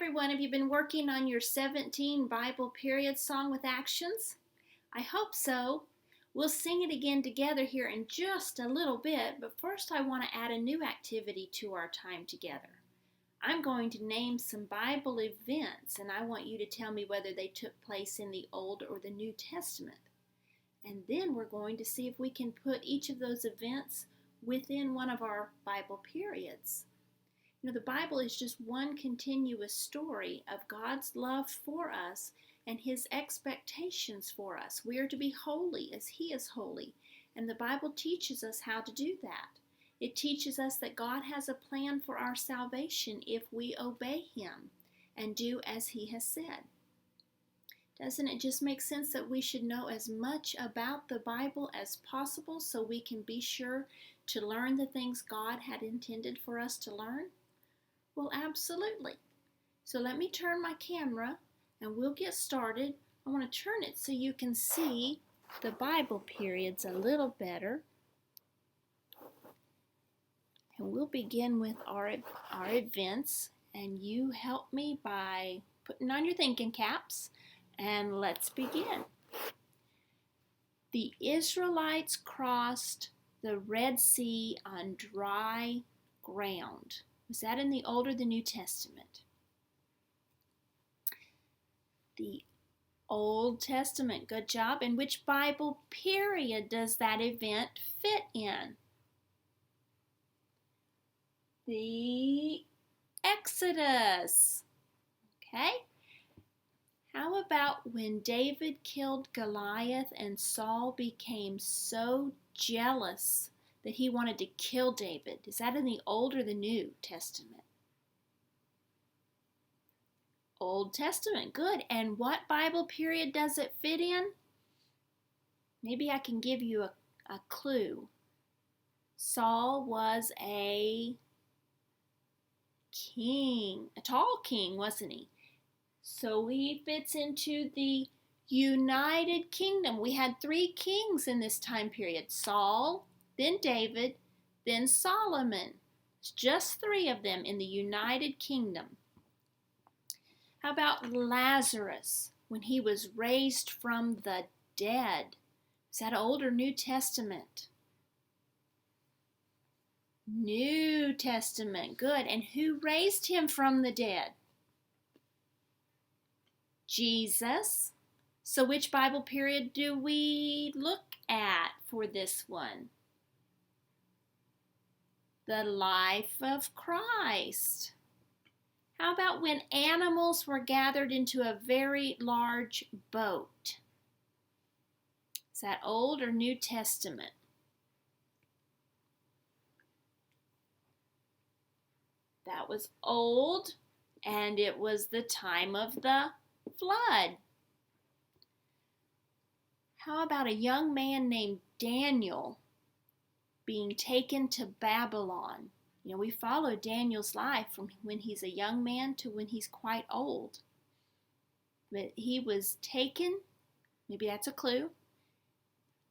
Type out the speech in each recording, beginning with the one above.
everyone. Have you been working on your 17 Bible period song with actions? I hope so. We'll sing it again together here in just a little bit, but first I want to add a new activity to our time together. I'm going to name some Bible events, and I want you to tell me whether they took place in the Old or the New Testament. And then we're going to see if we can put each of those events within one of our Bible periods. The Bible is just one continuous story of God's love for us and His expectations for us. We are to be holy as He is holy, and the Bible teaches us how to do that. It teaches us that God has a plan for our salvation if we obey Him and do as He has said. Doesn't it just make sense that we should know as much about the Bible as possible so we can be sure to learn the things God had intended for us to learn? Well, absolutely. So let me turn my camera and we'll get started. I want to turn it so you can see the Bible periods a little better. And we'll begin with our events, and you help me by putting on your thinking caps, and let's begin. The Israelites crossed the Red Sea on dry ground. Was that in the Old or the New Testament? The Old Testament. Good job. And which Bible period does that event fit in? The Exodus. Okay. How about when David killed Goliath and Saul became so jealous that he wanted to kill David? Is that in the Old or the New Testament? Old Testament. Good. And what Bible period does it fit in? Maybe I can give you a clue. Saul was a king, a tall king, wasn't he? So he fits into the United Kingdom. We had 3 kings in this time period. Saul, then David, then Solomon. It's just 3 of them in the United Kingdom. How about Lazarus when he was raised from the dead? Is that Old or New Testament? New Testament. Good. And who raised him from the dead? Jesus. So which Bible period do we look at for this one? The life of Christ. How about when animals were gathered into a very large boat? Is that Old or New Testament? That was Old, and it was the time of the flood. How about a young man named Daniel being taken to Babylon? We follow Daniel's life from when he's a young man to when he's quite old. But he was taken, maybe that's a clue,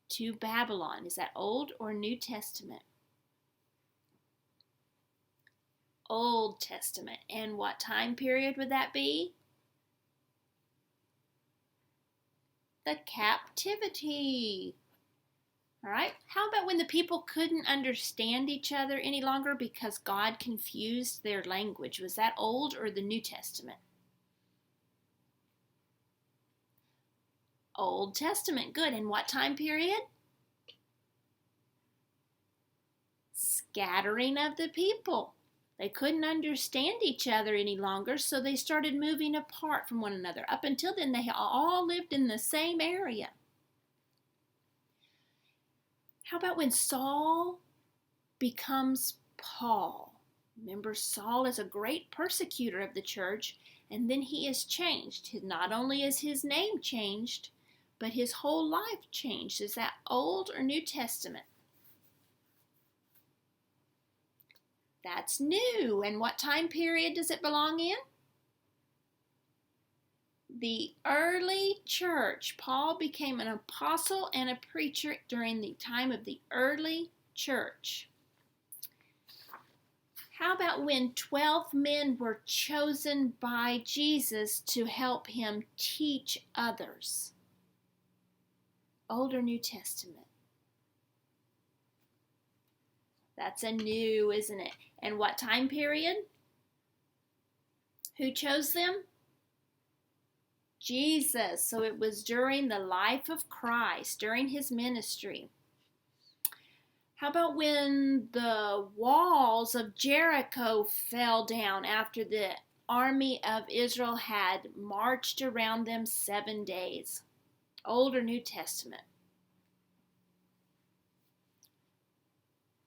to Babylon. Is that Old or New Testament? Old Testament. And what time period would that be? The captivity. All right. How about when the people couldn't understand each other any longer because God confused their language? Was that Old or the New Testament? Old Testament. Good. And what time period? Scattering of the people. They couldn't understand each other any longer, so they started moving apart from one another. Up until then, they all lived in the same area. How about when Saul becomes Paul? Remember, Saul is a great persecutor of the church, and then he is changed. Not only is his name changed, but his whole life changed. Is that Old or New Testament? That's new. And what time period does it belong in? The early church. Paul became an apostle and a preacher during the time of the early church. How about when 12 men were chosen by Jesus to help him teach others? Old or New Testament? That's a new, isn't it? And what time period? Who chose them? Jesus. So it was during the life of Christ, during his ministry. How about when the walls of Jericho fell down after the army of Israel had marched around them 7 days? Old or New Testament?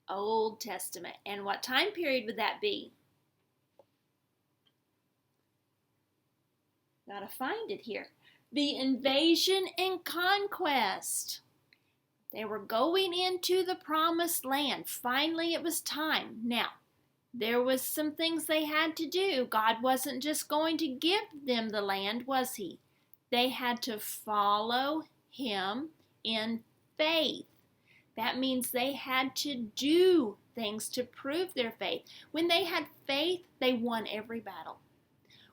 Old Testament. And what time period would that be? Gotta find it here. The invasion and conquest. They were going into the promised land. Finally, it was time. Now, there was some things they had to do. God wasn't just going to give them the land, was he? They had to follow him in faith. That means they had to do things to prove their faith. When they had faith, they won every battle.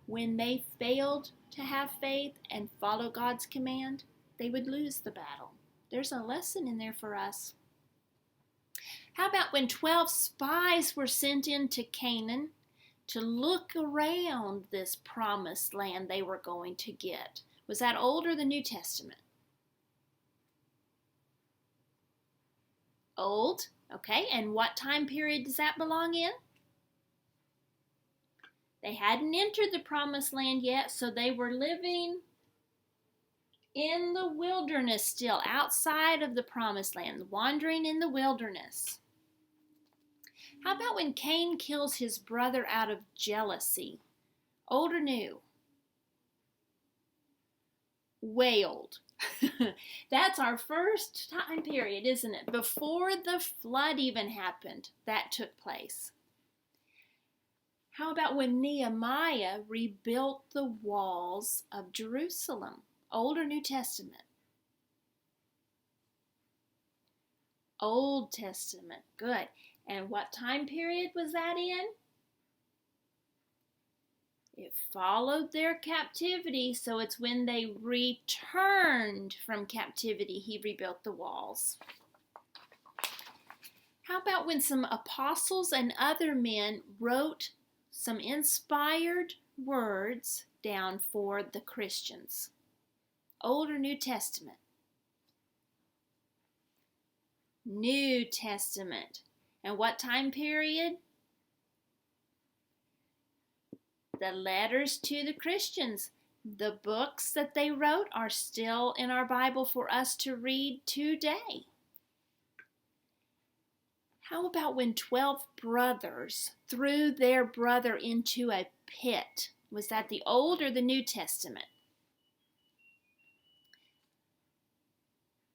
When they failed to have faith and follow God's command, they would lose the battle. There's a lesson in there for us. How about when 12 spies were sent into Canaan to look around this promised land they were going to get? Was that Old or the New Testament? Old. Okay, and what time period does that belong in? They hadn't entered the promised land yet, so they were living in the wilderness still, outside of the promised land, wandering in the wilderness. How about when Cain kills his brother out of jealousy? Old or new? Way old. That's our first time period, isn't it? Before the flood even happened, that took place. How about when Nehemiah rebuilt the walls of Jerusalem? Old or New Testament? Old Testament. Good. And what time period was that in? It followed their captivity, so it's when they returned from captivity he rebuilt the walls. How about when some apostles and other men wrote some inspired words down for the Christians? Old or New Testament? New Testament. And what time period? The letters to the Christians. The books that they wrote are still in our Bible for us to read today. How about when 12 brothers threw their brother into a pit? Was that the Old or the New Testament?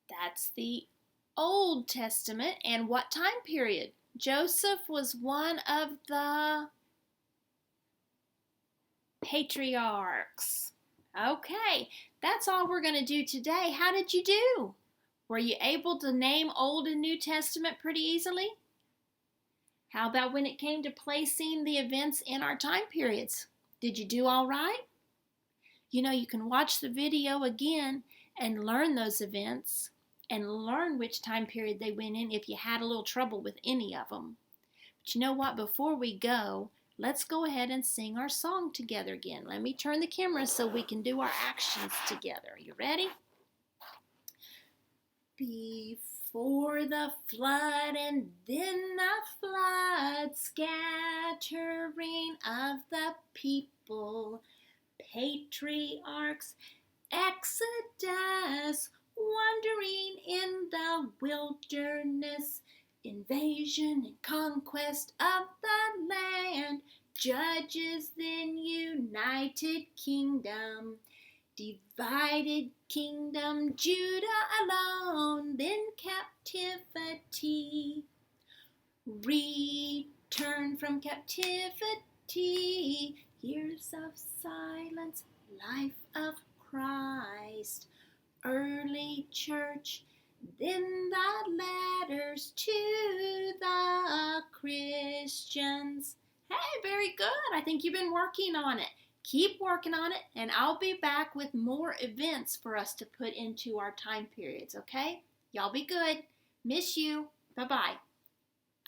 That's the Old Testament. And what time period? Joseph was one of the patriarchs. Okay, that's all we're going to do today. How did you do? Were you able to name Old and New Testament pretty easily? How about when it came to placing the events in our time periods? Did you do all right? You know, you can watch the video again and learn those events and learn which time period they went in if you had a little trouble with any of them. But you know what? Before we go, let's go ahead and sing our song together again. Let me turn the camera so we can do our actions together. Are you ready? Before the flood and then the flood, scattering of the people, patriarchs, exodus, wandering in the wilderness, invasion and conquest of the land, judges, then united kingdom, divided kingdom, Judah alone, then captivity, return from captivity, years of silence, life of Christ, early church, then the letters to the Christians, Hey, very good. I think you've been working on it. Keep working on it, and I'll be back with more events for us to put into our time periods, okay? Y'all be good. Miss you. Bye-bye.